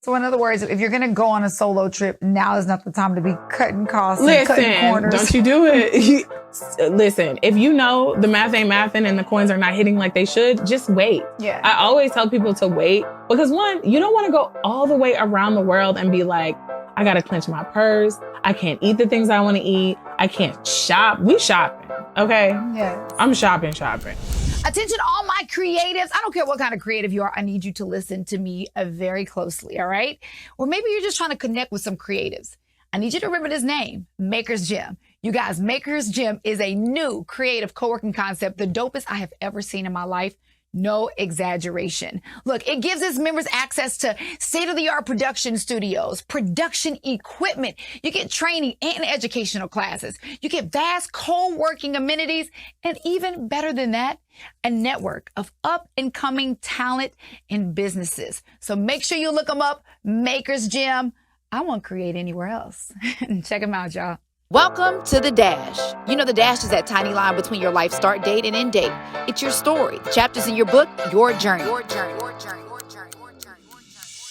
So in other words, if you're going to go on a solo trip, now is not the time to be cutting costs and cutting corners. Don't you do it. Listen, if you know the math ain't mathing and the coins are not hitting like they should, just wait. Yeah. I always tell people to wait because one, you don't want to go all the way around the world and be like, I got to clench my purse. I can't eat the things I want to eat. I can't shop. We shopping, okay? Yes. I'm shopping. Attention, all my creatives. I don't care what kind of creative you are. I need you to listen to me very closely, all right? Or maybe you're just trying to connect with some creatives. I need you to remember this name, Maker's Gym. You guys, Maker's Gym is a new creative co-working concept, the dopest I have ever seen in my life. No exaggeration. Look, it gives its members access to state-of-the-art production studios, production equipment. You get training and educational classes. You get vast co-working amenities, and even better than that, a network of up-and-coming talent and businesses. So make sure you look them up, Maker's Gym. I won't create anywhere else. Check them out, y'all. Welcome to The Dash. You know, The Dash is that tiny line between your life start date and end date. It's your story, the chapters in your book, your journey.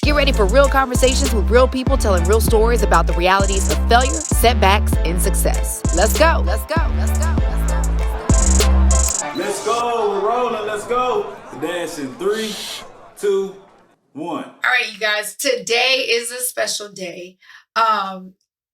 Get ready for real conversations with real people telling real stories about the realities of failure, setbacks, and success. Let's go. Let's go. We're rolling. Let's go. The Dash in 3, 2, 1. All right, you guys. Today is a special day.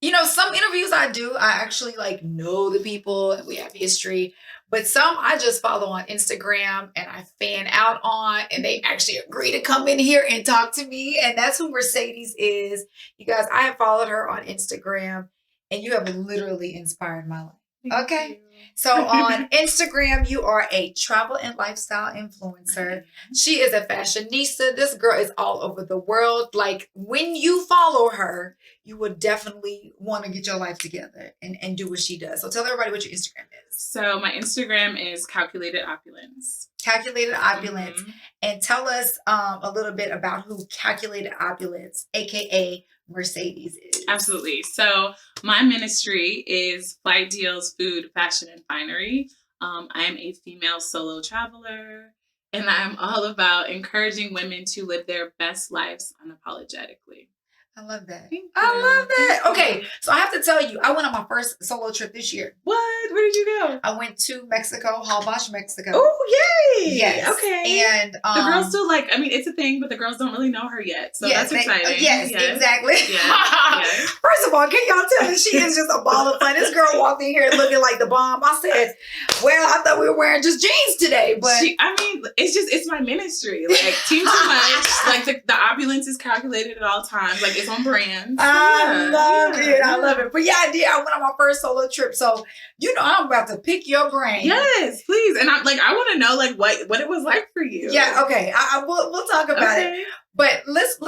You know, some interviews I do, I actually know the people and we have history, but some I just follow on Instagram and I fan out on, and they actually agree to come in here and talk to me. And that's who Mercedes is. You guys, I have followed her on Instagram and you have literally inspired my life. Okay. So on Instagram, you are a travel and lifestyle influencer. She is a fashionista. This girl is all over the world. Like, when you follow her, you would definitely want to get your life together and do what she does. So tell everybody what your Instagram is. So my Instagram is Calculated Opulence. Calculated Opulence. Mm-hmm. And tell us a little bit about who Calculated Opulence, aka Mercedes, is. Absolutely. So my ministry is Flight Deals Food, Fashion, and Finery. I am a female solo traveler, and I'm all about encouraging women to live their best lives unapologetically. I love that. I love that. Okay, so I have to tell you, I went on my first solo trip this year. What? Where did you go? I went to Mexico, Halbash, Mexico. Oh, yay! Yes. Okay. And the girls still it's a thing, but the girls don't really know her yet. So that's exciting. Yes, exactly. Yes. First of all, can y'all tell me she is just a ball of fun? This girl walked in here looking like the bomb. I said, well, I thought we were wearing just jeans today, but it's my ministry. Like, team too much. Like the opulence is calculated at all times. Like, it's on brand. I love it. But yeah, I did. I went on my first solo trip. So, I'm about to pick your brain. Yes, please. And I want to know what it was like for you. Yeah, okay. We'll talk about it. But let's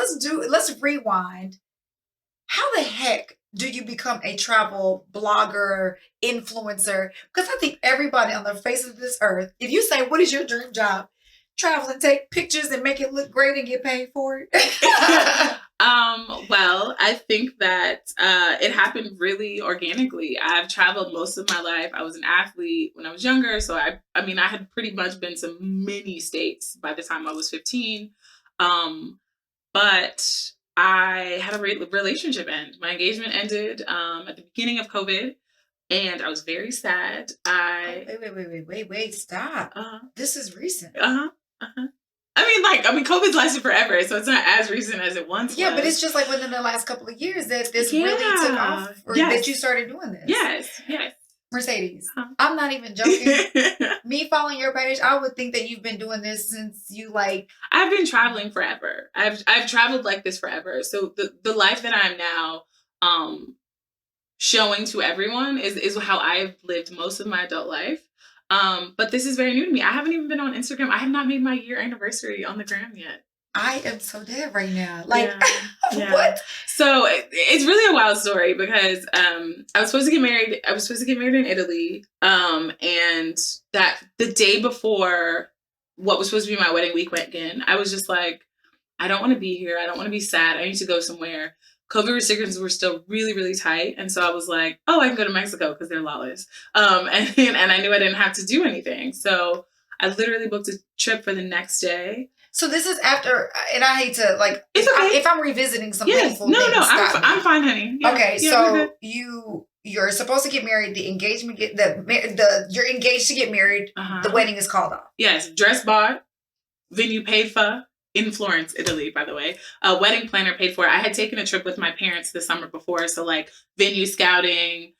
rewind. How the heck do you become a travel blogger, influencer? Because I think everybody on the face of this earth, if you say, what is your dream job? Travel and take pictures and make it look great and get paid for it. Well, I think that it happened really organically. I've traveled most of my life. I was an athlete when I was younger, so I had pretty much been to many states by the time I was 15. But I had a relationship end. My engagement ended at the beginning of COVID, and I was very sad. Wait, stop. This is recent. COVID's lasted forever, so it's not as recent as it once was. Yeah, but it's just like within the last couple of years that this really took off, or that you started doing this. Yes. Mercedes, I'm not even joking. Me following your page, I would think that you've been doing this since I've been traveling forever. I've traveled like this forever. So the life that I'm now showing to everyone is how I've lived most of my adult life. But this is very new to me. I haven't even been on Instagram. I have not made my year anniversary on the gram yet. I am so dead right now. What? So it's really a wild story because I was supposed to get married. I was supposed to get married in Italy. And that the day before what was supposed to be my wedding weekend, I was just like, I don't want to be here. I don't want to be sad. I need to go somewhere. COVID restrictions were still really, really tight. And so I was like, I can go to Mexico because they're lawless. And I knew I didn't have to do anything. So I literally booked a trip for the next day. So this is after, and I hate to like, It's okay. if I'm revisiting some Yes. painful No, things, I'm fine, honey. Yeah. Okay, Yeah, so you're supposed to get married. The engagement you're engaged to get married. The wedding is called off. Yes, dress bought, venue paid for in Florence, Italy. By the way, a wedding planner paid for it. I had taken a trip with my parents the summer before, so like venue scouting.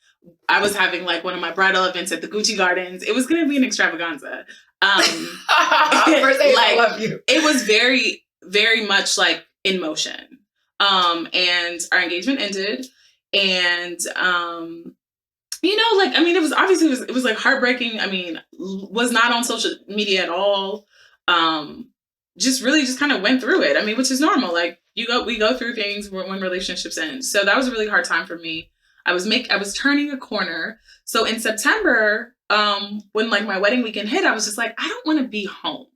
I was having like one of my bridal events at the Gucci Gardens. It was going to be an extravaganza. I love you. It was very, very much like in motion. And our engagement ended, and like, I mean, it was obviously it was like heartbreaking. I mean, was not on social media at all. Just kind of went through it. I mean, which is normal. Like we go through things when relationships end. So that was a really hard time for me. I was turning a corner. So in September, when like my wedding weekend hit, I was just like, I don't want to be home.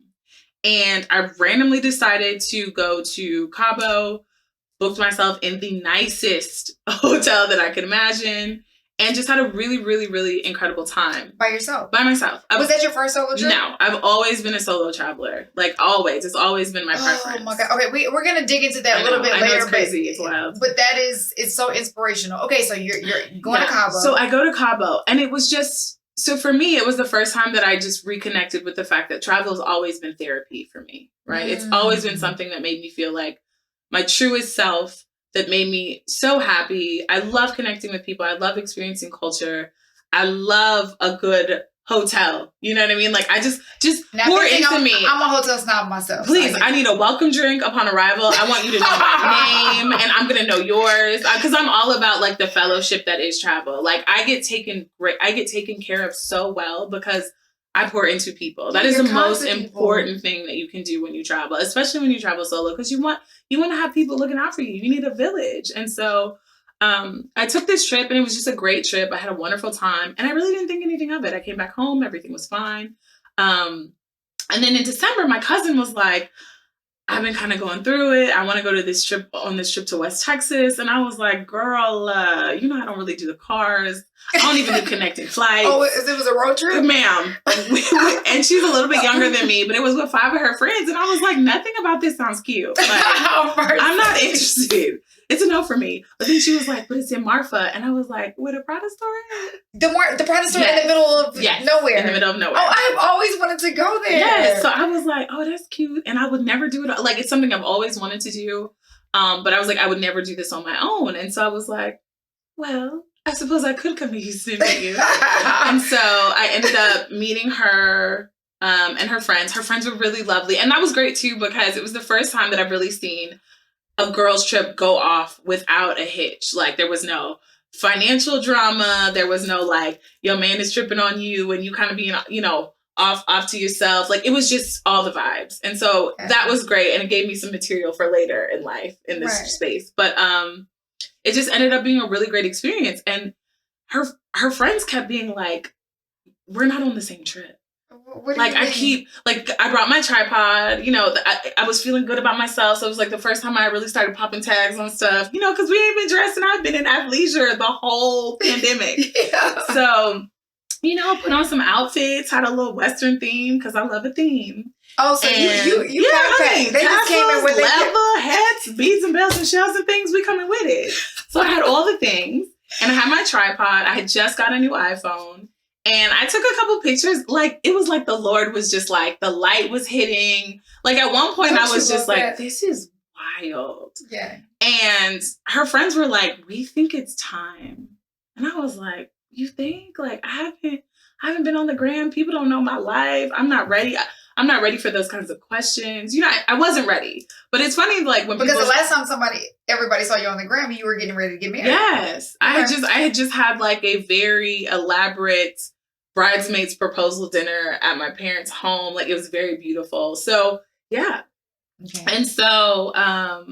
And I randomly decided to go to Cabo, booked myself in the nicest hotel that I could imagine, and just had a really, really, really incredible time. By yourself? By myself. Was that your first solo trip? No, I've always been a solo traveler. Like always. It's always been my preference. Oh my God. Okay, we're going to dig into that a little bit later. I know it's crazy. It's wild. But it's so inspirational. Okay, so you're going to Cabo. So I go to Cabo, and it was just, so for me, it was the first time that I just reconnected with the fact that travel has always been therapy for me, right? It's always been something that made me feel like my truest self, that made me so happy. I love connecting with people. I love experiencing culture. I love a good hotel. You know what I mean? Like I just pour into me. I'm a hotel snob myself. Please, I need a welcome drink upon arrival. I want you to know my name, and I'm gonna know yours because I'm all about like the fellowship that is travel. Like I get taken care of so well because I pour into people. That is the most important thing that you can do when you travel, especially when you travel solo, because you want to have people looking out for you. You need a village. And so I took this trip, and it was just a great trip. I had a wonderful time, and I really didn't think anything of it. I came back home. Everything was fine. And then in December, my cousin was like, I've been kind of going through it. I want to go to this trip to West Texas. And I was like, girl, I don't really do the cars. I don't even do connecting flights. Oh, it was a road trip? Ma'am. And she's a little bit younger than me, but it was with 5 of her friends. And I was like, nothing about this sounds cute. Like, I'm not interested. It's a no for me. But then she was like, but it's in Marfa. And I was like, with a Prada store? The Prada store in the middle of nowhere. In the middle of nowhere. Oh, I've always wanted to go there. Yes. So I was like, oh, that's cute. And I would never do it. Like, it's something I've always wanted to do. But I was like, I would never do this on my own. And so I was like, well, I suppose I could come to Houston and meet you. And so I ended up meeting her and her friends. Her friends were really lovely. And that was great, too, because it was the first time that I've really seen a girl's trip go off without a hitch. Like, there was no financial drama. There was no, like, your man is tripping on you and you kind of being, off to yourself. Like, it was just all the vibes. And so that was great. And it gave me some material for later in life in this space. But it just ended up being a really great experience. And her friends kept being like, we're not on the same trip. Like I brought my tripod, I was feeling good about myself. So it was like the first time I really started popping tags on stuff, because we ain't been dressing. I've been in athleisure the whole pandemic. So, put on some outfits, had a little Western theme because I love a theme. Oh, so you backpack. They just came in with leather, hats, beads and bells and shells and things. We coming with it. So I had all the things, and I had my tripod. I had just got a new iPhone. And I took a couple pictures. Like, it was like the Lord was just like, the light was hitting. Like, at one point, I was just like, this is wild. Yeah. And her friends were like, we think it's time. And I was like, you think? Like, I haven't been on the gram. People don't know my life. I'm not ready. I'm not ready for those kinds of questions. I wasn't ready. But it's funny, like, because the last time everybody saw you on the gram, you were getting ready to get married. Yes. I had just had like a very elaborate bridesmaids proposal dinner at my parents' home. Like, it was very beautiful. So yeah. Okay. And so I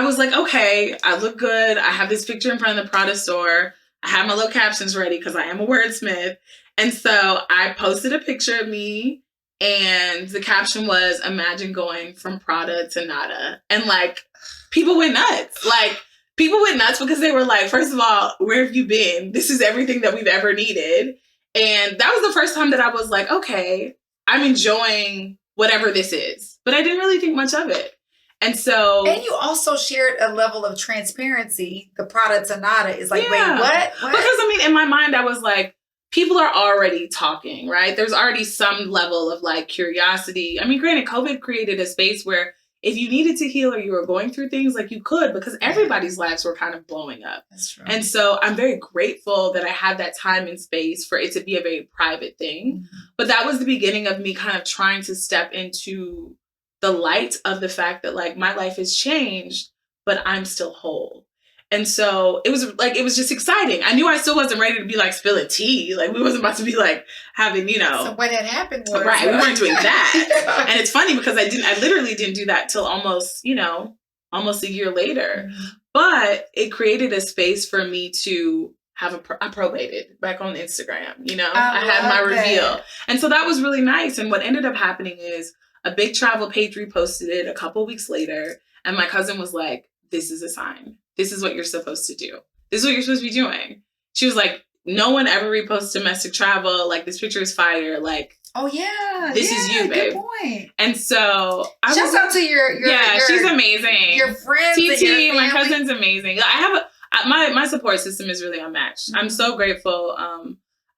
was like, okay, I look good. I have this picture in front of the Prada store. I have my little captions ready because I am a wordsmith. And so I posted a picture of me, and the caption was, imagine going from Prada to nada. And like, people went nuts. Like, people went nuts because they were like, first of all, where have you been? This is everything that we've ever needed. And that was the first time that I was like, okay, I'm enjoying whatever this is. but I didn't really think much of it. And so... And you also shared a level of transparency. The Prada Tonada is like, wait, what? Because, I mean, in my mind, I was like, people are already talking, right? There's already some level of like curiosity. I mean, granted, COVID created a space where if you needed to heal or you were going through things, like you could, because everybody's lives were kind of blowing up. That's true. And so I'm very grateful that I had that time and space for it to be a very private thing. Mm-hmm. But that was the beginning of me kind of trying to step into the light of the fact that like my life has changed, but I'm still whole. And so it was just exciting. I knew I still wasn't ready to be like spilling tea. Like we wasn't about to be like having, you know. So what had happened was. Right, we weren't doing that. And it's funny because I literally didn't do that till almost a year later. Mm-hmm. But it created a space for me to have I probated back on Instagram, you know. I had my reveal. And so that was really nice. And what ended up happening is a big travel page reposted it a couple weeks later. And my cousin was like, this is a sign. This is what you're supposed to do. This is what you're supposed to be doing. She was like, no one ever reposts domestic travel. Like, this picture is fire. Like, oh, yeah. This is you, babe. Good point. And so shout out to your she's amazing. Your friends. TT, my cousin's amazing. I have my support system is really unmatched. Mm-hmm. I'm so grateful.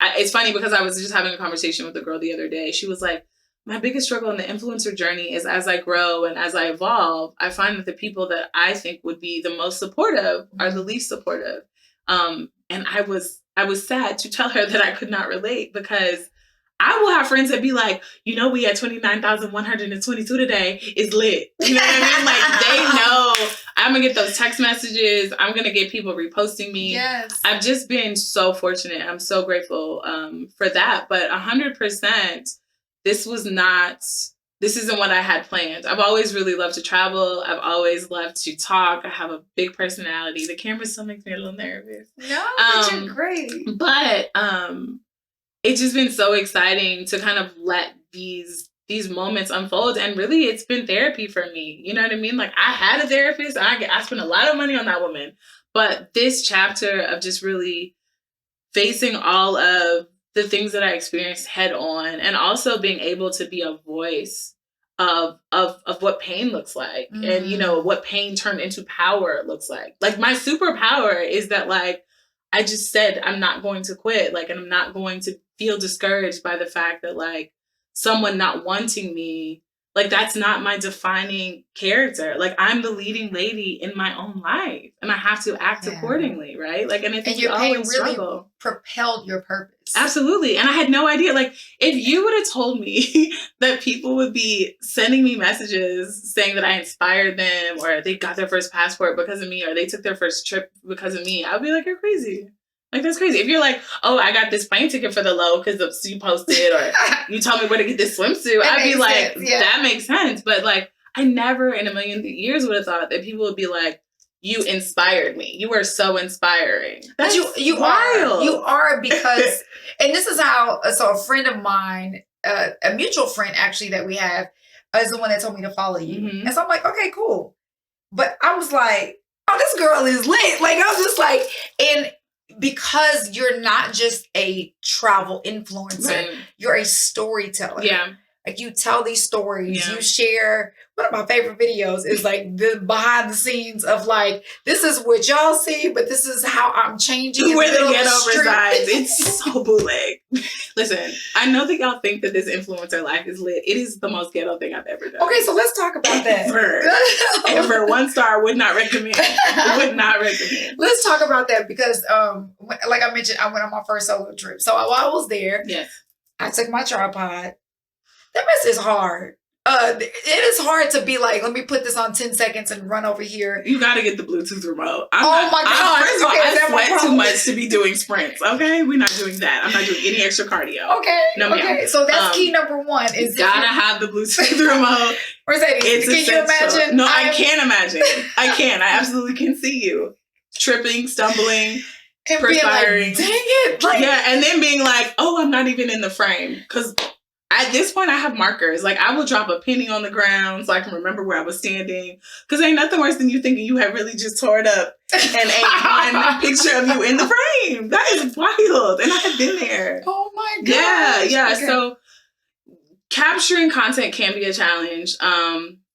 It's funny because I was just having a conversation with a girl the other day. She was like, my biggest struggle in the influencer journey is as I grow and as I evolve, I find that the people that I think would be the most supportive are the least supportive. And I was sad to tell her that I could not relate because I will have friends that be like, you know, we had 29,122 today. It's lit. You know what I mean? Like they know I'm going to get those text messages. I'm going to get people reposting me. Yes. I've just been so fortunate. I'm so grateful for that. But 100%, this isn't what I had planned. I've always really loved to travel. I've always loved to talk. I have a big personality. The camera still makes me a little nervous. No, but you're great. But it's just been so exciting to kind of let these moments unfold. And really, it's been therapy for me. You know what I mean? Like, I had a therapist. And I spent a lot of money on that woman. But this chapter of just really facing all of the things that I experienced head on, and also being able to be a voice of what pain looks like, and you know what pain turned into power looks like. Like my superpower is that like I just said I'm not going to quit, like, and I'm not going to feel discouraged by the fact that like someone not wanting me, like that's not my defining character. Like I'm the leading lady in my own life, and I have to act accordingly, right? Like, and I think your pain really struggle. Propelled your purpose. Absolutely. And I had no idea. Like, if you would have told me that people would be sending me messages saying that I inspired them, or they got their first passport because of me, or they took their first trip because of me, I'd be like, you're crazy. Like, that's crazy. If you're like, oh, I got this plane ticket for the low because you posted, or you told me where to get this swimsuit, I'd be like, that makes sense. But like, I never in a million years would have thought that people would be like, you inspired me. You were so inspiring. That's you wild. You are because, and this is how, so a friend of mine, a mutual friend actually that we have, is the one that told me to follow you. Mm-hmm. And so I'm like, okay, cool. But I was like, oh, this girl is lit. Like, I was just like, and because you're not just a travel influencer, right. You're a storyteller. Yeah. Like you tell these stories, you share. One of my favorite videos is like the behind the scenes of like, this is what y'all see, but this is how I'm changing. Where the ghetto resides. It's so bootleg. Listen, I know that y'all think that this influencer life is lit. It is the most ghetto thing I've ever done. Okay, so let's talk about that. Ever. 1 star, would not recommend. Would not recommend. Let's talk about that because, like I mentioned, I went on my first solo trip. So while I was there, I took my tripod. That mess is hard. It is hard to be like, let me put this on 10 seconds and run over here. You got to get the Bluetooth remote. My God. First of all, I sweat too much to be doing sprints. Okay? We're not doing that. I'm not doing any extra cardio. Okay. No, okay. So that's key number 1 is gotta have the Bluetooth remote. Mercedes, can you imagine? No, I can't imagine. I can. I absolutely can see you tripping, stumbling, and perspiring. Being like, dang it. Like, and then being like, oh, I'm not even in the frame. Because at this point, I have markers. Like, I will drop a penny on the ground so I can remember where I was standing. Because ain't nothing worse than you thinking you have really just tore it up and ain't one picture of you in the frame. That is wild. And I have been there. Oh, my God. Yeah. Okay. So capturing content can be a challenge.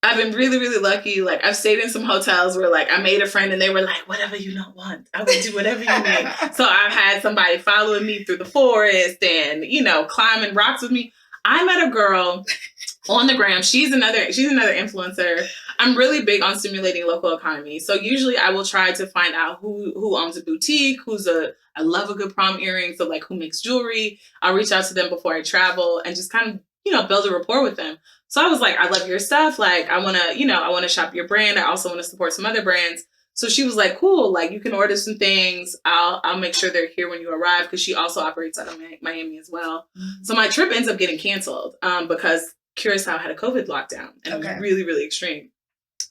I've been really, really lucky. Like, I've stayed in some hotels where, like, I made a friend and they were like, whatever you don't want, I will do whatever you need. So I've had somebody following me through the forest and, you know, climbing rocks with me. I met a girl on the gram. She's another influencer. I'm really big on stimulating local economy. So usually I will try to find out who owns a boutique, I love a good prom earring. So, like, who makes jewelry. I'll reach out to them before I travel and just kind of, you know, build a rapport with them. So I was like, I love your stuff. Like, I want to shop your brand. I also want to support some other brands. So she was like, cool, like, you can order some things. I'll make sure they're here when you arrive, because she also operates out of Miami as well. Mm-hmm. So my trip ends up getting canceled because Curacao had a COVID lockdown, and it was really, really extreme.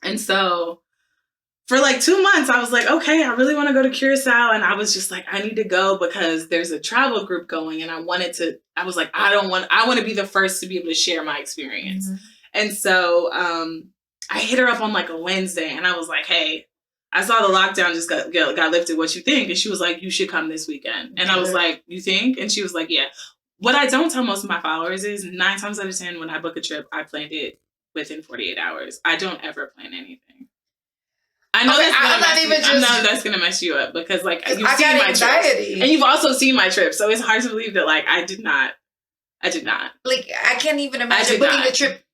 And so for like 2 months, I was like, okay, I really want to go to Curacao. And I was just like, I need to go because there's a travel group going. And I want to be the first to be able to share my experience. Mm-hmm. And so I hit her up on like a Wednesday, and I was like, hey, I saw the lockdown just got lifted. What you think? And she was like, you should come this weekend. And I was like, you think? And she was like, yeah. What I don't tell most of my followers is 9 times out of 10, when I book a trip, I planned it within 48 hours. I don't ever plan anything. I know that's gonna mess you up because, like, you've seen my trips, and you've also seen my trip, so it's hard to believe that, like, I did not. Like, I can't even imagine booking a trip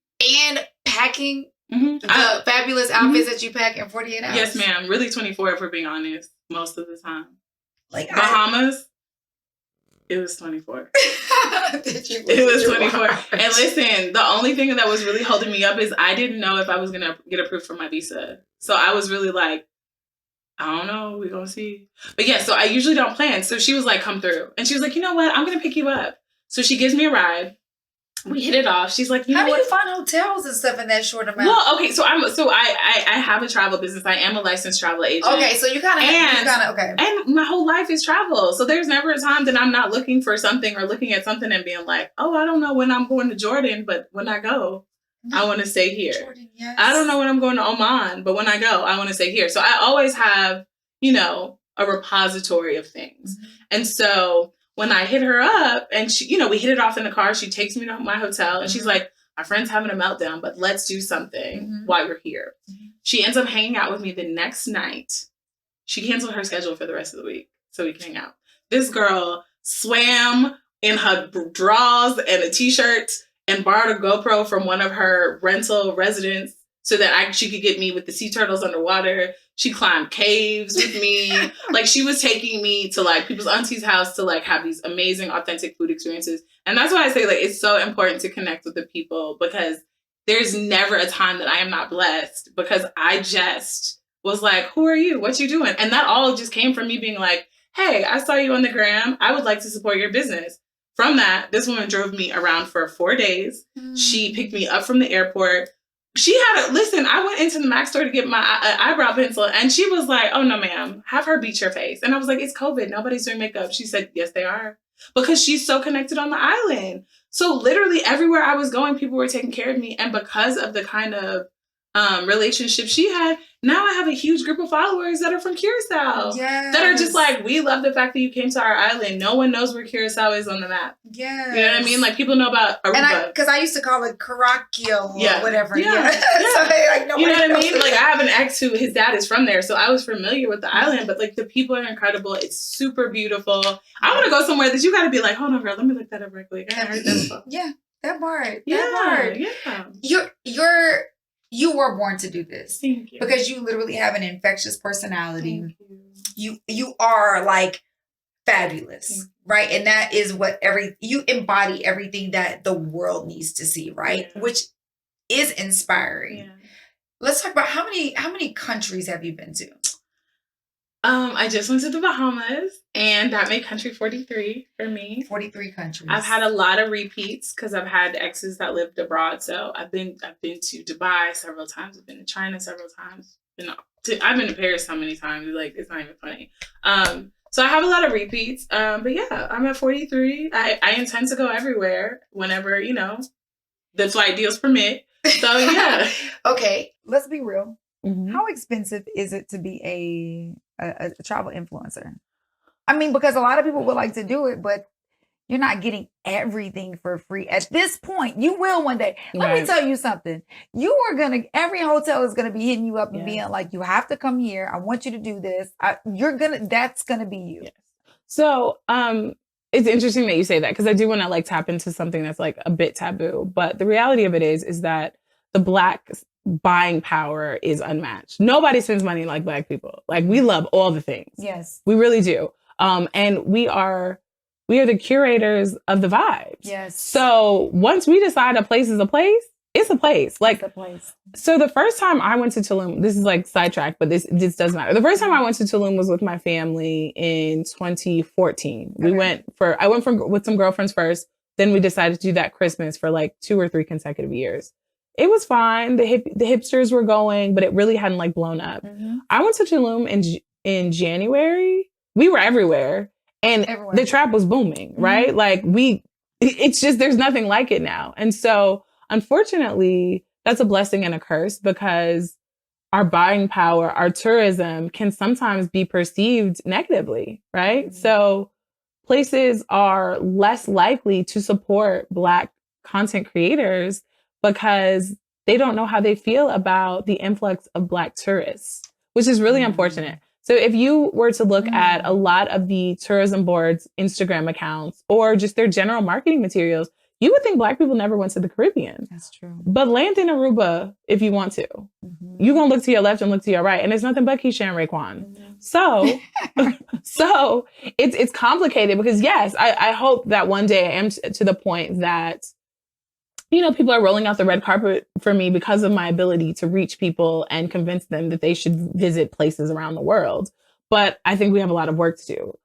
and packing the fabulous outfits that you pack in 48 hours. Yes, ma'am. Really 24, if we're being honest, most of the time. Like Bahamas, it was 24. It was 24. And listen, the only thing that was really holding me up is I didn't know if I was gonna get approved for my visa. So I was really like, I don't know, we're gonna see. But yeah, so I usually don't plan. So she was like, come through. And she was like, you know what? I'm gonna pick you up. So she gives me a ride. We hit it off. She's like, how do you find hotels and stuff in that short amount? Well, okay, so I have a travel business. I am a licensed travel agent. Okay, so you kind of And my whole life is travel. So there's never a time that I'm not looking for something or looking at something and being like, oh, I don't know when I'm going to Jordan, but when I go, I want to stay here. Jordan, yes. I don't know when I'm going to Oman, but when I go, I want to stay here. So I always have, you know, a repository of things. Mm-hmm. And so when I hit her up and she, you know, we hit it off in the car, she takes me to my hotel and she's like, my friend's having a meltdown, but let's do something while you're here. Mm-hmm. She ends up hanging out with me the next night. She canceled her schedule for the rest of the week so we can hang out. This girl swam in her drawers and a t-shirt and borrowed a GoPro from one of her rental residents so that she could get me with the sea turtles underwater. She climbed caves with me. Like, she was taking me to, like, people's auntie's house to, like, have these amazing, authentic food experiences. And that's why I say, like, it's so important to connect with the people, because there's never a time that I am not blessed, because I just was like, who are you? What you doing? And that all just came from me being like, hey, I saw you on the gram. I would like to support your business. From that, this woman drove me around for 4 days. She picked me up from the airport. I went into the MAC store to get my eyebrow pencil, and she was like, oh, no, ma'am, have her beat your face. And I was like, it's COVID. Nobody's doing makeup. She said, yes, they are. Because she's so connected on the island. So literally everywhere I was going, people were taking care of me. And because of the kind of relationship she had, now I have a huge group of followers that are from Curacao. Yes. That are just like, we love the fact that you came to our island. No one knows where Curacao is on the map. Yes. You know what I mean? Like, people know about Aruba. And because I used to call it Caraccio or whatever. Yeah. So, like, you know what I mean? Like, I have an ex who, his dad is from there. So I was familiar with the island, but, like, the people are incredible. It's super beautiful. I want to go somewhere that you got to be like, hold on, girl, let me look that up real quick. I heard that before. Yeah, that part. Yeah. You were born to do this. Thank you. Because you literally have an infectious personality. Thank you. You are, like, fabulous, right? And that is what you embody everything that the world needs to see, right? Yeah. Which is inspiring. Yeah. Let's talk about how many countries have you been to? I just went to the Bahamas, and that made country 43 for me. 43 countries. I've had a lot of repeats because I've had exes that lived abroad. So I've been to Dubai several times. I've been to China several times. I've been to Paris so many times. Like, it's not even funny. So I have a lot of repeats. But yeah, I'm at 43. I intend to go everywhere whenever, you know, the flight deals permit. So yeah. Okay, let's be real. Mm-hmm. How expensive is it to be a travel influencer? I mean, because a lot of people would like to do it, but You're not getting everything for free. At this point, you will one day. Let me tell you something. Every hotel is gonna be hitting you up and being like, you have to come here. I want you to do this. That's gonna be you. Yes. So, it's interesting that you say that, because I do want to like tap into something that's like a bit taboo. But the reality of it is that the Black buying power is unmatched. Nobody spends money like Black people. Like, we love all the things. Yes. We really do. And we are the curators of the vibes. Yes. So once we decide a place is a place, it's a place. Like, it's a place. So the first time I went to Tulum, this is like sidetrack, but this doesn't matter. The first time I went to Tulum was with my family in 2014. Okay. I went with some girlfriends first. Then we decided to do that Christmas for like 2 or 3 consecutive years. It was fine. The hipsters were going, but it really hadn't like blown up. Mm-hmm. I went to Tulum in January. We were everywhere. And the trap was booming, right? Mm-hmm. Like it's just, there's nothing like it now. And so unfortunately, that's a blessing and a curse, because our buying power, our tourism can sometimes be perceived negatively, right? Mm-hmm. So places are less likely to support Black content creators because they don't know how they feel about the influx of Black tourists, which is really unfortunate. So if you were to look at a lot of the tourism boards' Instagram accounts or just their general marketing materials, you would think Black people never went to the Caribbean. That's true. But land in Aruba if you want to. Mm-hmm. You're going to look to your left and look to your right, and there's nothing but Keisha and Raekwon. Mm-hmm. So it's complicated, because yes, I hope that one day I am to the point that, you know, people are rolling out the red carpet for me because of my ability to reach people and convince them that they should visit places around the world. But I think we have a lot of work to do.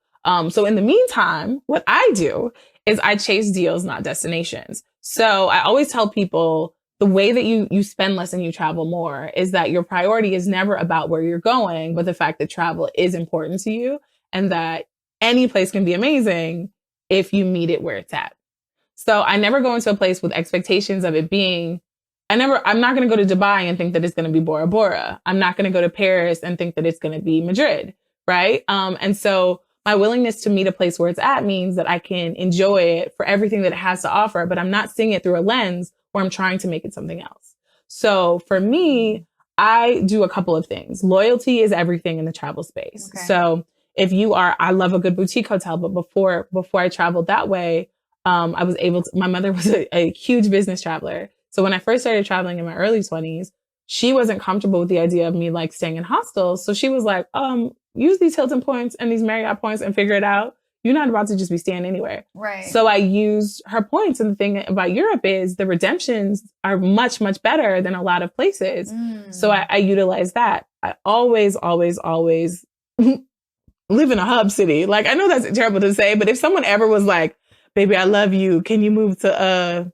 So in the meantime, what I do is I chase deals, not destinations. So I always tell people the way that you spend less and you travel more is that your priority is never about where you're going, but the fact that travel is important to you, and that any place can be amazing if you meet it where it's at. So I never go into a place with expectations of it being, I'm not going to go to Dubai and think that it's going to be Bora Bora. I'm not going to go to Paris and think that it's going to be Madrid. Right. And so my willingness to meet a place where it's at means that I can enjoy it for everything that it has to offer, but I'm not seeing it through a lens where I'm trying to make it something else. So for me, I do a couple of things. Loyalty is everything in the travel space. Okay. So if I love a good boutique hotel, but before I traveled that way, I was able to, my mother was a huge business traveler. So when I first started traveling in my early 20s, she wasn't comfortable with the idea of me like staying in hostels. So she was like, use these Hilton points and these Marriott points and figure it out. You're not about to just be staying anywhere. Right. So I used her points. And the thing about Europe is the redemptions are much, much better than a lot of places. So I utilize that. I always live in a hub city. Like, I know that's terrible to say, but if someone ever was like, baby, I love you, can you move to,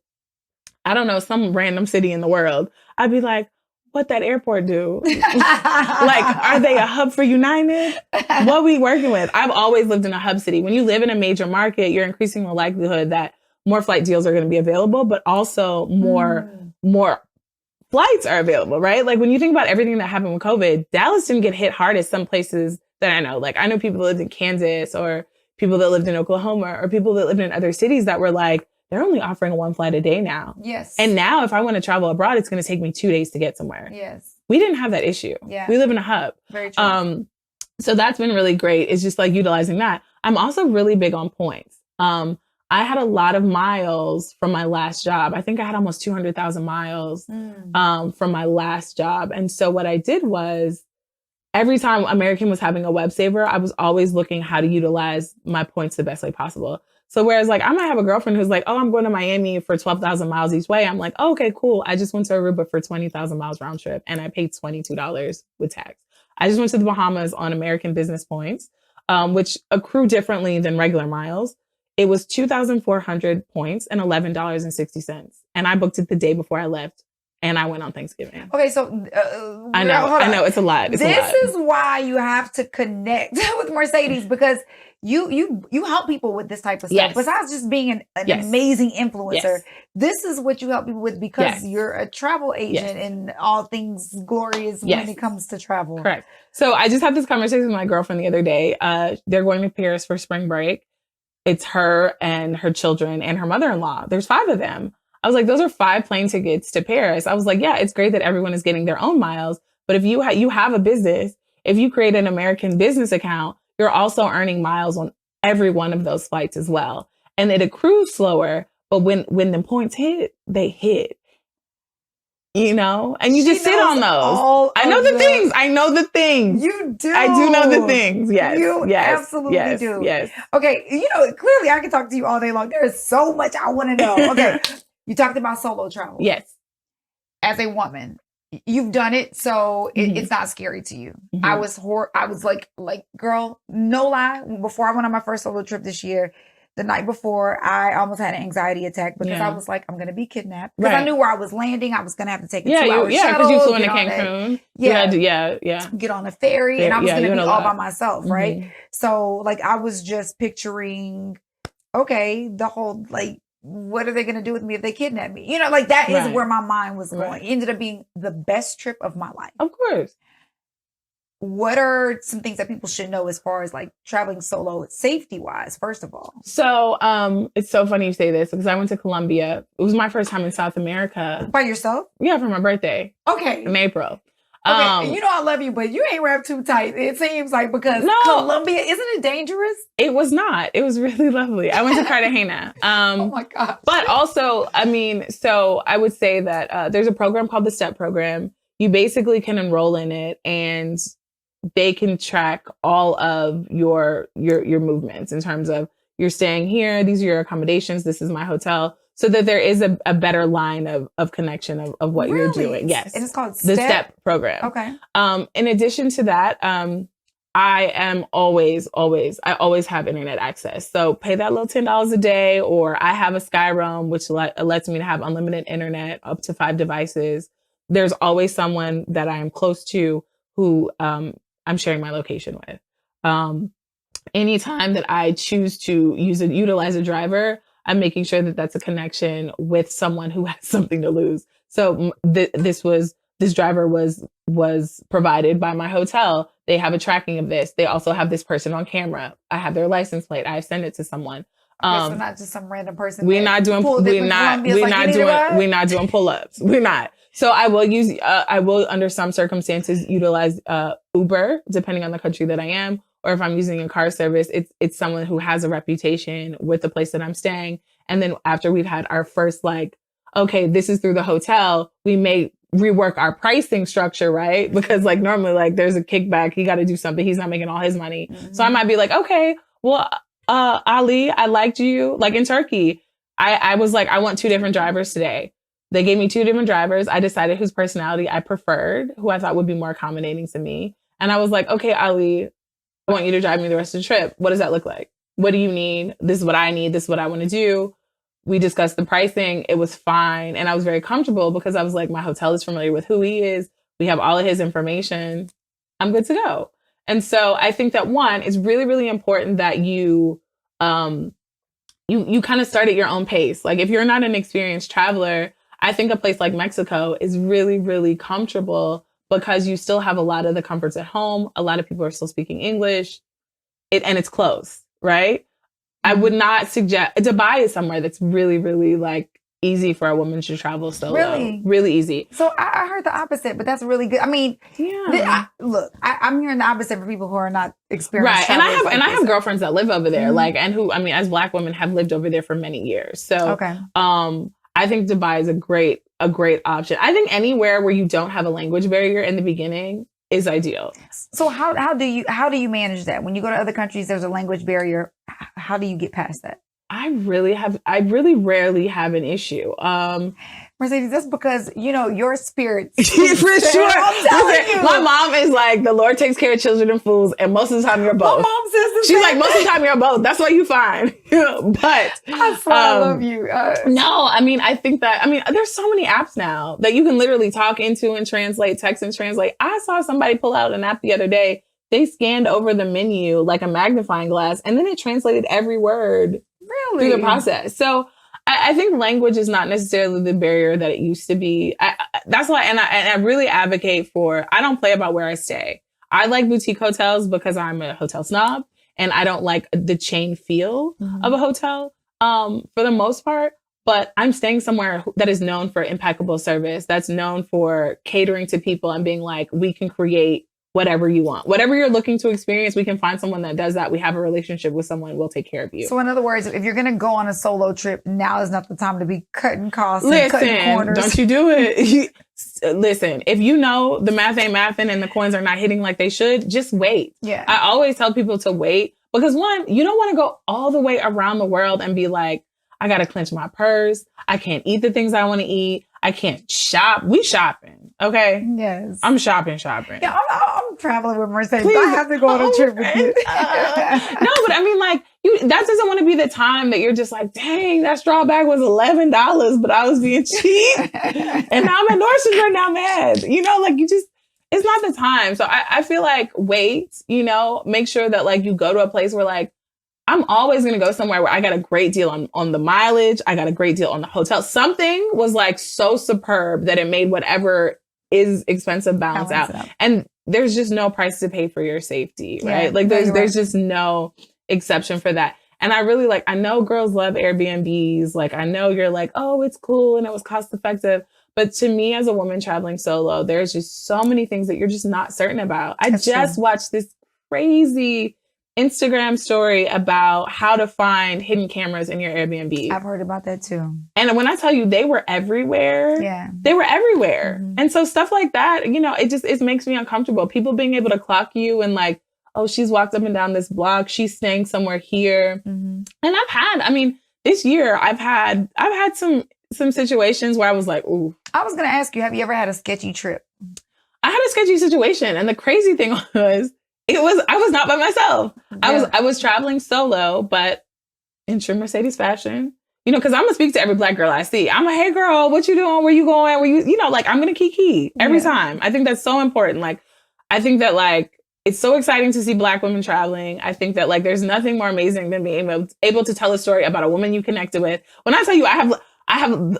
I don't know, some random city in the world, I'd be like, what that airport do? Like, are they a hub for United? What are we working with? I've always lived in a hub city. When you live in a major market, you're increasing the likelihood that more flight deals are going to be available, but also more flights are available, right? Like, when you think about everything that happened with COVID, Dallas didn't get hit hard as some places that I know. Like, I know people that lived in Kansas, or people that lived in Oklahoma, or people that lived in other cities that were like, they're only offering 1 flight a day now. Yes. And now if I want to travel abroad, it's going to take me 2 days to get somewhere. Yes. We didn't have that issue. Yeah. We live in a hub. Very true. So that's been really great. It's just like utilizing that. I'm also really big on points. I had a lot of miles from my last job. I think I had almost 200,000 miles from my last job. And so what I did was, every time American was having a web saver, I was always looking how to utilize my points the best way possible. So whereas like I might have a girlfriend who's like, oh, I'm going to Miami for 12,000 miles each way. I'm like, oh, okay, cool. I just went to Aruba for 20,000 miles round trip and I paid $22 with tax. I just went to the Bahamas on American business points, which accrue differently than regular miles. It was 2,400 points and $11.60. And I booked it the day before I left. And I went on Thanksgiving. Okay, so I know it's a lot. This is why you have to connect with Mercedes, because you help people with this type of stuff. Yes. Besides just being an amazing influencer, this is what you help people with, because you're a travel agent and all things glorious when it comes to travel. Correct. So I just had this conversation with my girlfriend the other day. They're going to Paris for spring break. it's her and her children and her mother-in-law. There's 5 of them. I was like, those are 5 plane tickets to Paris. I was like, yeah, it's great that everyone is getting their own miles. But if you have a business, if you create an American business account, you're also earning miles on every one of those flights as well. And it accrues slower. But when the points hit, they hit. You know, and you just sit on those. I know the things. I know the things. You do. I do know the things. Yes. You yes, absolutely yes, do. Yes. Okay. You know, clearly I can talk to you all day long. There is so much I want to know. Okay. You talked about solo travel. Yes. As a woman, you've done it, so it's not scary to you. I was like, girl, no lie. Before I went on my first solo trip this year, the night before, I almost had an anxiety attack because I was like, I'm going to be kidnapped. Because I knew where I was landing. I was going to have to take a 2-hour shuttle. Yeah, because you flew into Cancun. Get on a ferry. And I was going to be all by myself, right? So, like, I was just picturing, okay, the whole, like, what are they going to do with me if they kidnap me? You know, like, that is where my mind was going. It ended up being the best trip of my life. Of course. What are some things that people should know as far as like traveling solo safety wise, first of all? So it's so funny you say this because I went to Colombia. It was my first time in South America. By yourself? Yeah, for my birthday. Okay. In April. Okay, you know I love you, but you ain't wrapped too tight. It seems like because Colombia, isn't it dangerous? It was not. It was really lovely. I went to Cartagena. Oh my God. But also, I mean, so I would say that there's a program called the STEP program. You basically can enroll in it and they can track all of your movements in terms of you're staying here, these are your accommodations, this is my hotel, so that there is a better line of connection of what you're doing. Yes. And it's called the STEP program. Okay. In addition to that, I always have internet access. So pay that little $10 a day, or I have a Skyroam, which lets me to have unlimited internet up to 5 devices. There's always someone that I am close to who I'm sharing my location with. Anytime that I choose to utilize a driver, I'm making sure that that's a connection with someone who has something to lose. So this driver was provided by my hotel. They have a tracking of this. They also have this person on camera. I have their license plate. I send it to someone. Okay, so not just some random person. We're not doing pull-ups. We're not. So I will under some circumstances utilize Uber, depending on the country that I am, or if I'm using a car service, it's someone who has a reputation with the place that I'm staying. And then after we've had our first okay, this is through the hotel, we may rework our pricing structure, right? Because normally there's a kickback, he got to do something, he's not making all his money. Mm-hmm. So I might be like, okay, well, Ali, I liked you. Like in Turkey, I was like, I want 2 different drivers today. They gave me 2 different drivers. I decided whose personality I preferred, who I thought would be more accommodating to me. And I was like, okay, Ali, I want you to drive me the rest of the trip. What does that look like? What do you need? This is what I need. This is what I want to do. We discussed the pricing. It was fine. And I was very comfortable because I was like, my hotel is familiar with who he is. We have all of his information. I'm good to go. And so I think that one, it's really, really important that you kind of start at your own pace. Like if you're not an experienced traveler, I think a place like Mexico is really, really comfortable because you still have a lot of the comforts at home. A lot of people are still speaking English and it's close, right? I would not suggest Dubai is somewhere that's really, really easy for a woman to travel solo. Really easy. So I heard the opposite, but that's really good. I mean, I'm hearing the opposite for people who are not experienced. Right. And I have girlfriends that live over there, and who, I mean, as Black women have lived over there for many years. So, I think Dubai is a great option. I think anywhere where you don't have a language barrier in the beginning is ideal. So how do you manage that? When you go to other countries, there's a language barrier. How do you get past that? I really rarely have an issue. Mercedes, that's because, your spirit. For sure. I'm telling you. My mom is like, the Lord takes care of children and fools, and most of the time you're both. My mom says the She's same like, most of the time you're both. That's what you find. But I swear I love you. No, I mean, I think that, there's so many apps now that you can literally talk into and translate, text and translate. I saw somebody pull out an app the other day. They scanned over the menu like a magnifying glass, and then it translated every word through the process. So I think language is not necessarily the barrier that it used to be. That's why, and I really advocate for, I don't play about where I stay. I like boutique hotels because I'm a hotel snob and I don't like the chain feel of a hotel for the most part. But I'm staying somewhere that is known for impeccable service, that's known for catering to people and being like, we can create whatever you want. Whatever you're looking to experience, we can find someone that does that. We have a relationship with someone. We'll take care of you. So in other words, if you're going to go on a solo trip, now is not the time to be cutting costs and cutting corners. Don't you do it. Listen, if you know the math ain't mathing and the coins are not hitting like they should, just wait. Yeah. I always tell people to wait because one, you don't want to go all the way around the world and be like, I got to clench my purse. I can't eat the things I want to eat. I can't shop. We shopping. Okay. Yes. I'm shopping. Yeah, I'm traveling with Mercedes. Please. I have to go on a trip with you. No, but I mean, like, that doesn't want to be the time that you're just like, dang, that straw bag was $11, but I was being cheap. And now I'm at Nordstrom's right now, mad. You know, like it's not the time. So I feel like wait, you know, make sure that like you go to a place where like, I'm always going to go somewhere where I got a great deal on the mileage. I got a great deal on the hotel. Something was like so superb that it made whatever is expensive balance out. And there's just no price to pay for your safety, right? Like there's just no exception for that. And I really like, I know girls love Airbnbs. Like, I know you're like, oh, it's cool and it was cost effective. But to me as a woman traveling solo, there's just so many things that you're just not certain about. I just watched this crazy Instagram story about how to find hidden cameras in your Airbnb. I've heard about that too. And when I tell you they were everywhere, they were everywhere. Mm-hmm. And so stuff like that, you know, it makes me uncomfortable. People being able to clock you and like, oh, she's walked up and down this block. She's staying somewhere here. Mm-hmm. And this year I've had some situations where I was like, ooh. I was going to ask you, have you ever had a sketchy trip? I had a sketchy situation. And the crazy thing was, I was not by myself. Yeah. I was traveling solo, but in true Mercedes fashion, you know, because I'm gonna speak to every Black girl I see. I'm like, hey girl, what you doing? Where you going? You know, like I'm gonna kiki every time. I think that's so important. Like, I think that like, it's so exciting to see Black women traveling. I think that like, there's nothing more amazing than being able to tell a story about a woman you connected with. When I tell you, I have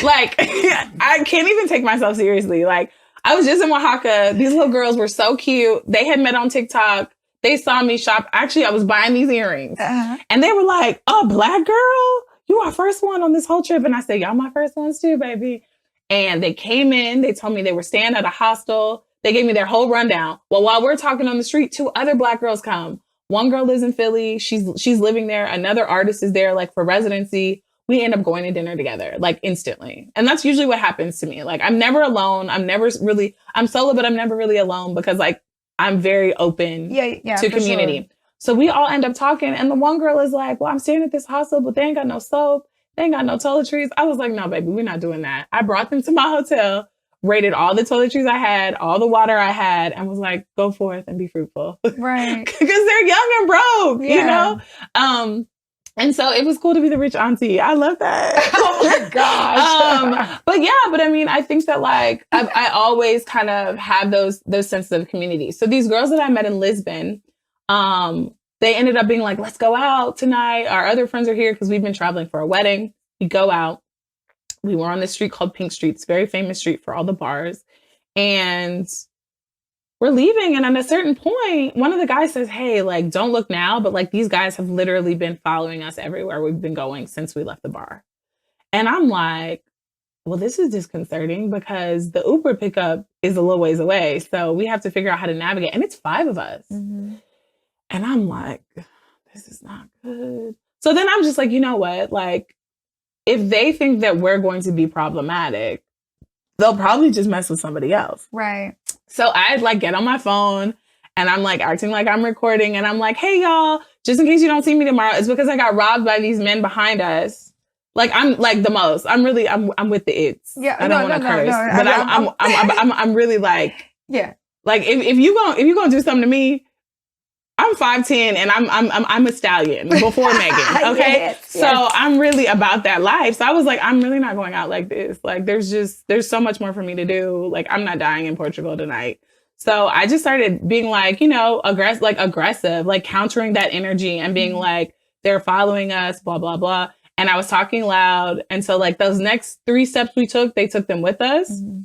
like, I can't even take myself seriously. Like, I was just in Oaxaca. These little girls were so cute. They had met on TikTok. They saw me shop. Actually, I was buying these earrings. And they were like, oh, Black girl, you our first one on this whole trip. And I said, y'all my first ones too, baby. And they came in. They told me they were staying at a hostel. They gave me their whole rundown. Well, while we're talking on the street, 2 other Black girls come. One girl lives in Philly. She's living there. Another artist is there like for residency. We end up going to dinner together, like instantly. And that's usually what happens to me. Like, I'm never alone. I'm solo, but I'm never really alone because like, I'm very open to community. Sure. So we all end up talking. And the one girl is like, well, I'm staying at this hostel, but they ain't got no soap. They ain't got no toiletries. I was like, no, baby, we're not doing that. I brought them to my hotel, rated all the toiletries I had, all the water I had, and was like, go forth and be fruitful. Right. Because they're young and broke, you know? And so it was cool to be the rich auntie. I love that. Oh my gosh. But I mean, I think that like, I always kind of have those senses of community. So these girls that I met in Lisbon, they ended up being like, let's go out tonight. Our other friends are here because we've been traveling for a wedding. We go out. We were on this street called Pink Street. It's a very famous street for all the bars. And we're leaving. And at a certain point, one of the guys says, hey, like, don't look now. But like, these guys have literally been following us everywhere we've been going since we left the bar. And I'm like, well, this is disconcerting because the Uber pickup is a little ways away. So we have to figure out how to navigate. And it's 5 of us. Mm-hmm. And I'm like, this is not good. So then I'm just like, you know what? Like, if they think that we're going to be problematic, they'll probably just mess with somebody else. Right. So I'd like get on my phone and I'm like acting like I'm recording and I'm like, hey, y'all, just in case you don't see me tomorrow, it's because I got robbed by these men behind us. Like, I'm like the most. I'm with the it's. Yeah, I don't want to curse, but I'm really like, yeah. Like if you gonna do something to me, I'm 5'10" and I'm a stallion before Megan. Okay. Yes. So I'm really about that life. So I was like, I'm really not going out like this. Like there's so much more for me to do. Like I'm not dying in Portugal tonight. So I just started being like, you know, aggressive, like countering that energy and being like, they're following us, blah, blah, blah. And I was talking loud. And so like those next 3 steps we took, they took them with us. Mm-hmm.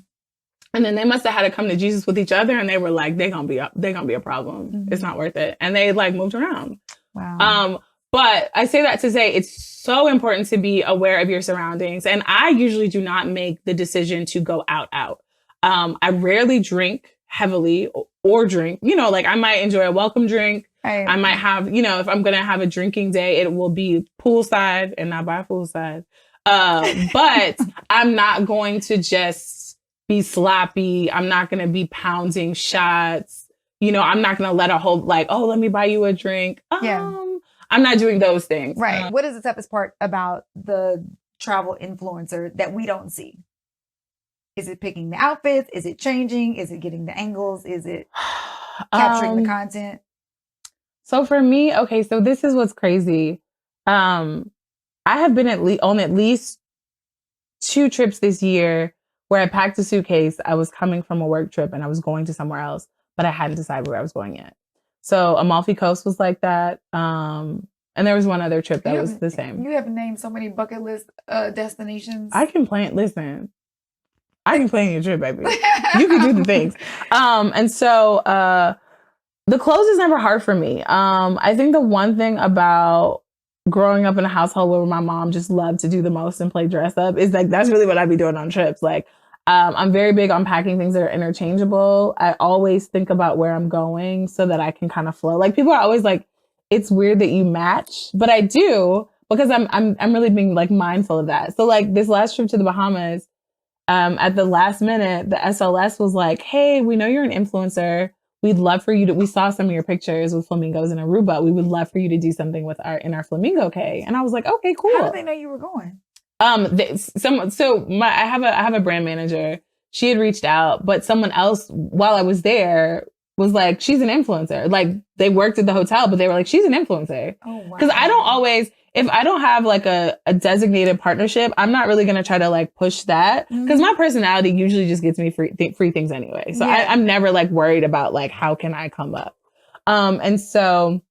And then they must have had to come to Jesus with each other, and they were like, they're gonna be a problem. Mhm. It's not worth it. And they like moved around. Wow. But I say that to say it's so important to be aware of your surroundings. And I usually do not make the decision to go out. I rarely drink heavily or drink, like I might enjoy a welcome drink. I might have, if I'm going to have a drinking day, it will be poolside and not by poolside. But I'm not going to just be sloppy. I'm not going to be pounding shots. I'm not going to let a whole let me buy you a drink. I'm not doing those things. Right. What is the toughest part about the travel influencer that we don't see? Is it picking the outfits? Is it changing? Is it getting the angles? Is it capturing the content? So for me, okay, so this is what's crazy. I have been on at least 2 trips this year where I packed a suitcase. I was coming from a work trip and I was going to somewhere else, but I hadn't decided where I was going yet. So Amalfi Coast was like that. And there was one other trip that was the same. You have named so many bucket list destinations. I can plan your trip, baby. You can do the things. And so the clothes is never hard for me. I think the one thing about growing up in a household where my mom just loved to do the most and play dress up is like, that's really what I'd be doing on trips. Like, I'm very big on packing things that are interchangeable. I always think about where I'm going so that I can kind of flow. Like people are always like, it's weird that you match, but I do because I'm really being like mindful of that. So like this last trip to the Bahamas, at the last minute, the SLS was like, hey, we know you're an influencer. We'd love for you to, we saw some of your pictures with flamingos in Aruba. We would love for you to do something with in our flamingo K. And I was like, okay, cool. How did they know you were going? I have a brand manager. She had reached out, but someone else while I was there was like, she's an influencer. Like they worked at the hotel, but they were like, she's an influencer. Oh, wow. Cause I don't always, if I don't have like a designated partnership, I'm not really going to try to like push that. Cause my personality usually just gets me free things anyway. So yeah. I'm never like worried about like, how can I come up? And so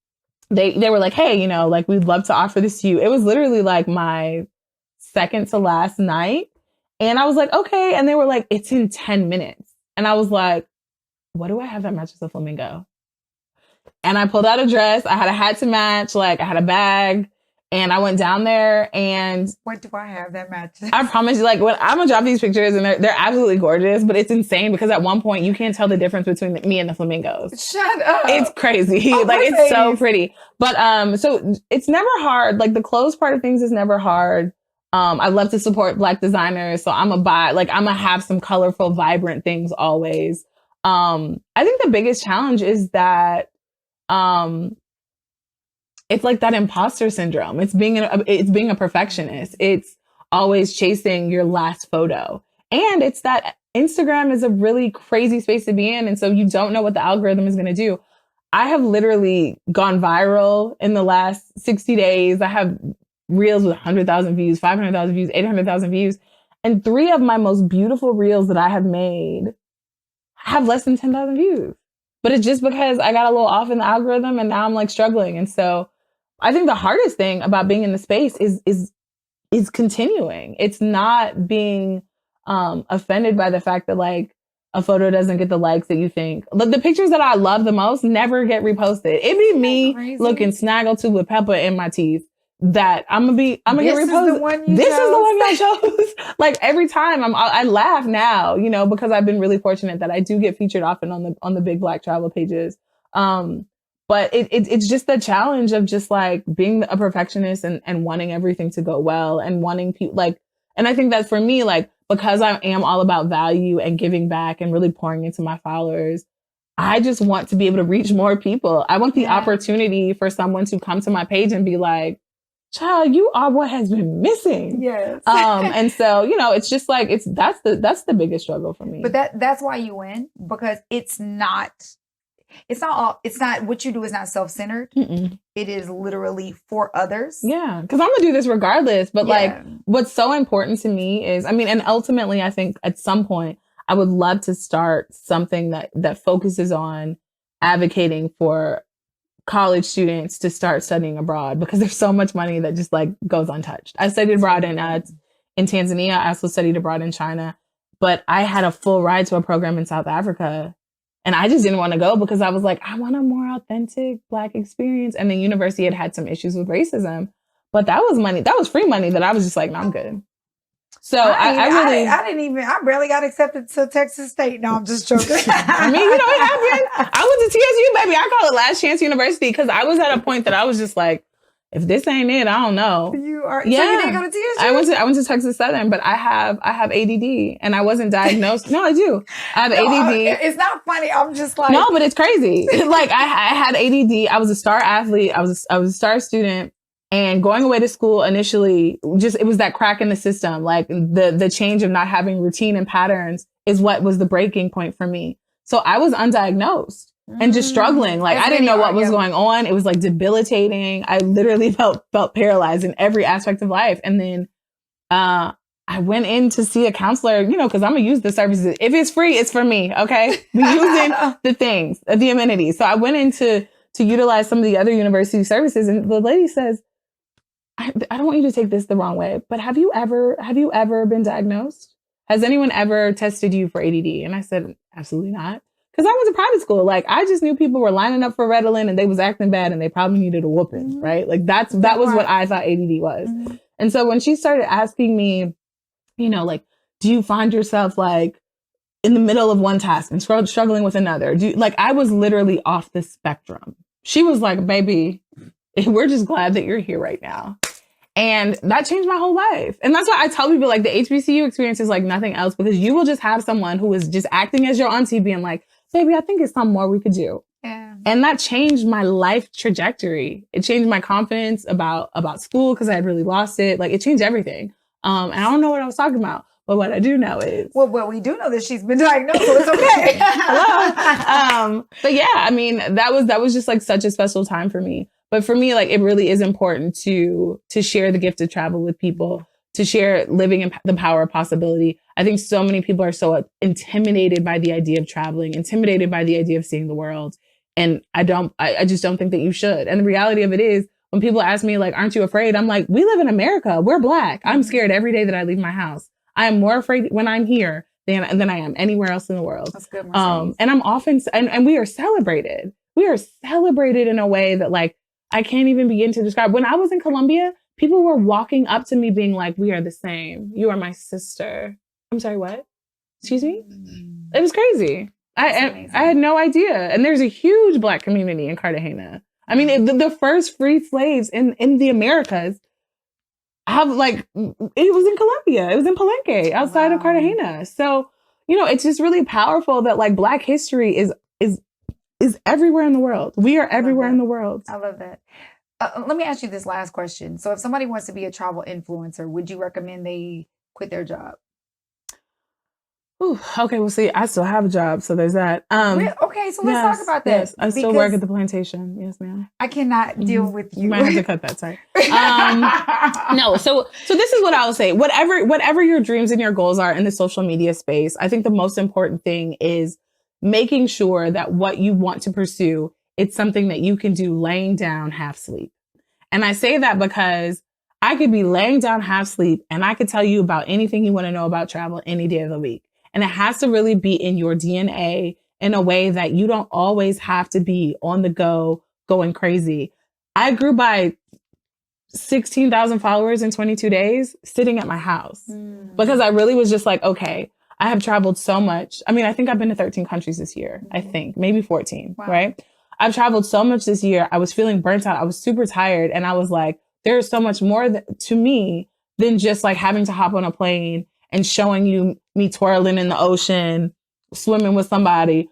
they were like, hey, like we'd love to offer this to you. It was literally like my second to last night. And I was like, okay. And they were like, it's in 10 minutes. And I was like, what do I have that matches a flamingo? And I pulled out a dress. I had a hat to match. Like I had a bag and I went down there and what do I have that matches? I promise you, like when I'm gonna drop these pictures and they're absolutely gorgeous, but it's insane because at one point you can't tell the difference between me and the flamingos. Shut up. It's crazy. Oh, like it's so pretty. But so it's never hard. Like the clothes part of things is never hard. I love to support Black designers. So I'm gonna have some colorful, vibrant things always. I think the biggest challenge is that, it's like that imposter syndrome. It's being a perfectionist. It's always chasing your last photo. And it's that Instagram is a really crazy space to be in. And so you don't know what the algorithm is going to do. I have literally gone viral in the last 60 days. I have reels with 100,000 views, 500,000 views, 800,000 views. And 3 of my most beautiful reels that I have made have less than 10,000 views. But it's just because I got a little off in the algorithm and now I'm like struggling. And so I think the hardest thing about being in the space is continuing. It's not being offended by the fact that like a photo doesn't get the likes that you think. The pictures that I love the most never get reposted. It'd be me looking snaggletooth with pepper in my teeth that I'm gonna get reposted. This is the one y'all chose. Like every time I laugh now, because I've been really fortunate that I do get featured often on the big Black travel pages. But it's just the challenge of just like being a perfectionist and wanting everything to go well and wanting people like, and I think that for me, like, because I am all about value and giving back and really pouring into my followers, I just want to be able to reach more people. I want the opportunity for someone to come to my page and be like, child, you are what has been missing. Yes. And so, it's just like, that's the biggest struggle for me. But that's why you win, because it's not what you do is not self-centered. Mm-mm. It is literally for others. Yeah. Cause I'm gonna do this regardless. But like, what's so important to me is, and ultimately I think at some point I would love to start something that focuses on advocating for college students to start studying abroad, because there's so much money that just like goes untouched. I studied abroad in Tanzania. I also studied abroad in China. but I had a full ride to a program in South Africa. And I just didn't want to go because I was like, I want a more authentic Black experience. And the university had some issues with racism. But that was money. That was free money that I was just like, no, I'm good. So I barely got accepted to Texas State. No, I'm just joking. I mean, it happened. I went to TSU, baby. I call it Last Chance University because I was at a point that I was just like, if this ain't it, I don't know. So you didn't go to TSU? I went to Texas Southern, but I have ADD and I wasn't diagnosed. No, I do. I have ADD. It's not funny. I'm just like, no, but it's crazy. Like I had ADD. I was a star athlete. I was a star student. And going away to school initially, it was that crack in the system. Like the change of not having routine and patterns is what was the breaking point for me. So I was undiagnosed and just struggling. Like I didn't know what was going on. It was like debilitating. I literally felt paralyzed in every aspect of life. And then I went in to see a counselor, because I'm gonna use the services. If it's free, it's for me. Okay, we're using the things, the amenities. So I went in to utilize some of the other university services, and the lady says, I don't want you to take this the wrong way, but have you ever been diagnosed? Has anyone ever tested you for ADD? And I said, absolutely not. Because I went to private school. Like I just knew people were lining up for Ritalin and they was acting bad and they probably needed a whooping, mm-hmm. right? Like that was what I thought ADD was. Mm-hmm. And so when she started asking me, like, do you find yourself like in the middle of one task and struggling with another? I was literally off the spectrum. She was like, baby, we're just glad that you're here right now. And that changed my whole life. And that's why I tell people like the HBCU experience is like nothing else, because you will just have someone who is just acting as your auntie being like, baby, I think it's something more we could do. Yeah. And that changed my life trajectory. It changed my confidence about school because I had really lost it. Like it changed everything. And I don't know what I was talking about. But what I do know is... Well, we do know that she's been diagnosed, so it's okay. Hello. But yeah, I mean, that was just like such a special time for me. But for me, like, it really is important to share the gift of travel with people, to share living in the power of possibility. I think so many people are so intimidated by the idea of traveling, intimidated by the idea of seeing the world. And I just don't think that you should. And the reality of it is, when people ask me, like, aren't you afraid? I'm like, we live in America. We're Black. I'm scared every day that I leave my house. I am more afraid when I'm here than I am anywhere else in the world. That's good. And I'm often, and we are celebrated. We are celebrated in a way that, like, I can't even begin to describe. When I was in Colombia, people were walking up to me being like, we are the same. You are my sister. I'm sorry, what? Excuse me? It was crazy. I had no idea. And there's a huge Black community in Cartagena. I mean, the first freed slaves in the Americas have, like, it was in Colombia. It was in Palenque outside of Cartagena. So, it's just really powerful that, like, Black history is everywhere in the world. We are everywhere in the world. I love that. Let me ask you this last question. So if somebody wants to be a travel influencer, would you recommend they quit their job? Ooh, okay, well, see, I still have a job, so there's that. Okay, so let's talk about that. Yes, I still work at the plantation. Yes, ma'am. I cannot deal with you. You might have to cut that, sorry. No, so this is what I'll say. Whatever your dreams and your goals are in the social media space, I think the most important thing is making sure that what you want to pursue, it's something that you can do laying down half sleep. And I say that because I could be laying down half sleep and I could tell you about anything you want to know about travel any day of the week. And it has to really be in your DNA in a way that you don't always have to be on the go, going crazy. I grew by 16,000 followers in 22 days sitting at my house because I really was just like, okay, I have traveled so much. I mean, I think I've been to 13 countries this year. I think maybe 14, right? I've traveled so much this year. I was feeling burnt out. I was super tired. And I was like, there's so much more to me than just like having to hop on a plane and showing you me twirling in the ocean, swimming with somebody.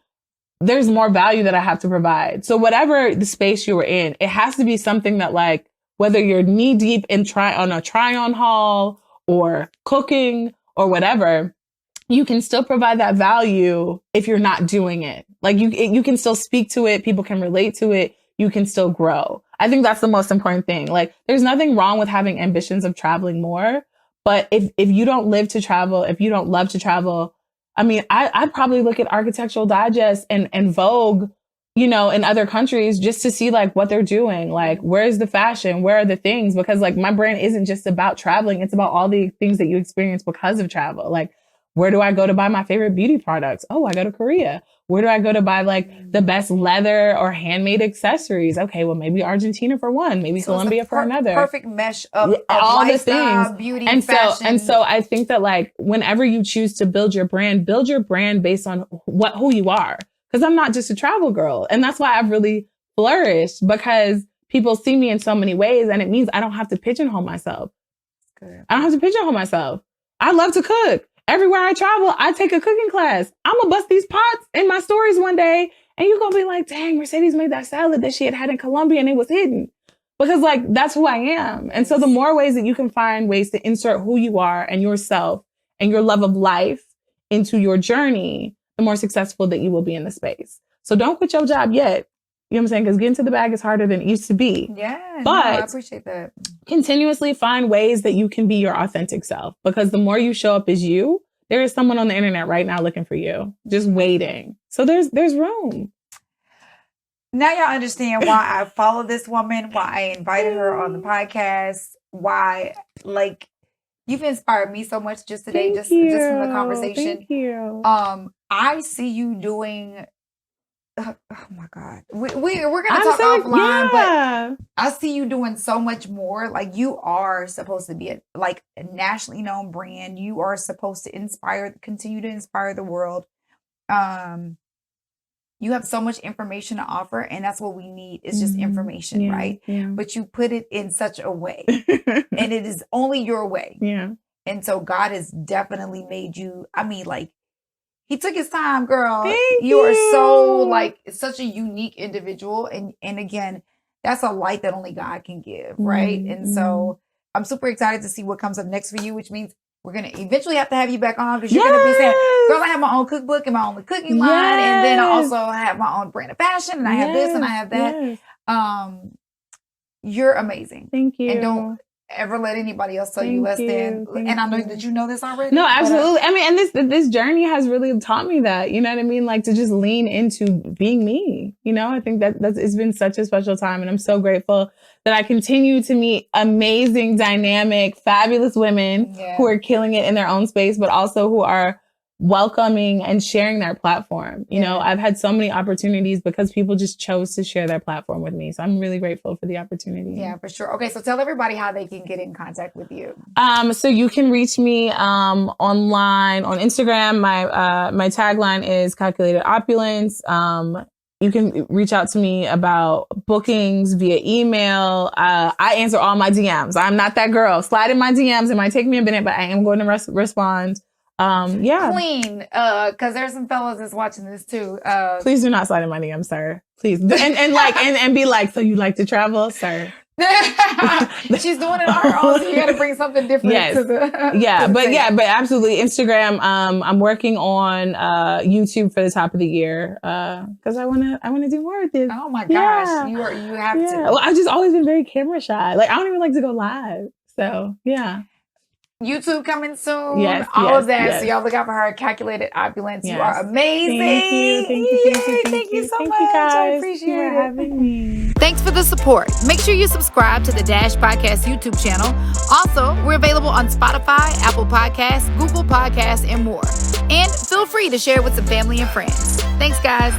There's more value that I have to provide. So whatever the space you were in, it has to be something that, like, whether you're knee deep in a try-on haul or cooking or whatever, you can still provide that value if you're not doing it. Like you can still speak to it. People can relate to it. You can still grow. I think that's the most important thing. Like, there's nothing wrong with having ambitions of traveling more. But if you don't live to travel, if you don't love to travel, I mean, I'd probably look at Architectural Digest and Vogue, in other countries just to see, like, what they're doing. Like, where's the fashion? Where are the things? Because, like, my brand isn't just about traveling. It's about all the things that you experience because of travel. Like, Where do I go to buy my favorite beauty products? Oh, I go to Korea. Where do I go to buy like the best leather or handmade accessories? Okay, well, maybe Argentina for one, maybe So Colombia it's for another. Perfect mesh of all the lifestyle, things, beauty, and fashion. so I think that like whenever you choose to build your brand based on who you are. Because I'm not just a travel girl, and that's why I've really flourished, because people see me in so many ways, and it means I don't have to pigeonhole myself. Good. I don't have to pigeonhole myself. I love to cook. Everywhere I travel, I take a cooking class. I'm gonna bust these pots in my stories one day, and you're gonna be like, dang, Mercedes made that salad that she had in Colombia and it was hidden. Because like, that's who I am. And so the more ways that you can find ways to insert who you are and yourself and your love of life into your journey, the more successful that you will be in the space. So don't quit your job yet. You know what I'm saying? Because getting to the bag is harder than it used to be. Yeah, but I appreciate that. Continuously find ways that you can be your authentic self, because the more you show up as you, there is someone on the internet right now looking for you, just waiting. So there's room. Now y'all understand why I follow this woman, why I invited her on the podcast, why like you've inspired me so much just today, just from the conversation. Thank you. I see you doing. Oh my God, we're gonna talk offline, but I see you doing so much more. Like you are supposed to be a nationally known brand. You are supposed to continue to inspire the world. You have so much information to offer, and that's what we need. It's just information, right? Yeah. But you put it in such a way, and it is only your way. Yeah. And so God has definitely made you. I mean, like. He took his time, girl. Thank you are so you. such a unique individual. And again, that's a light that only God can give, right? And so I'm super excited to see what comes up next for you, which means we're going to eventually have to have you back on, because you're going to be saying, girl, I have my own cookbook and my own cooking line. And then I also have my own brand of fashion, and I have this and I have that. You're amazing. Thank you. And don't ever let anybody else tell you less than. And I know that you know this already. No, absolutely. I mean, and this journey has really taught me that, you know what I mean? Like to just lean into being me, you know? I think that's it's been such a special time, and I'm so grateful that I continue to meet amazing, dynamic, fabulous women who are killing it in their own space, but also who are welcoming and sharing their platform. You know, I've had so many opportunities because people just chose to share their platform with me. So I'm really grateful for the opportunity. Yeah, for sure. Okay, so tell everybody how they can get in contact with you. So you can reach me online on Instagram. My tagline is calculated opulence. You can reach out to me about bookings via email. I answer all my DMs. I'm not that girl. Slide in my DMs. It might take me a minute, but I am going to respond. Clean, because there's some fellas that's watching this too. Please do not slide in my DMs, sir. Please. And be like, so you like to travel, sir? She's doing it on her own, so you got to bring something different. Yes. To the, but absolutely. Instagram. I'm working on YouTube for the top of the year because I wanna do more of this. Oh my gosh, you have to. Well, I've just always been very camera shy. Like I don't even like to go live. So yeah. YouTube coming soon. Yes, all of that. Yes. So y'all look out for her. Calculated Opulence. Yes. You are amazing. Thank you so much. Guys. I appreciate it. Having me. Thanks for the support. Make sure you subscribe to the Dash Podcast YouTube channel. Also, we're available on Spotify, Apple Podcasts, Google Podcasts, and more. And feel free to share with some family and friends. Thanks, guys.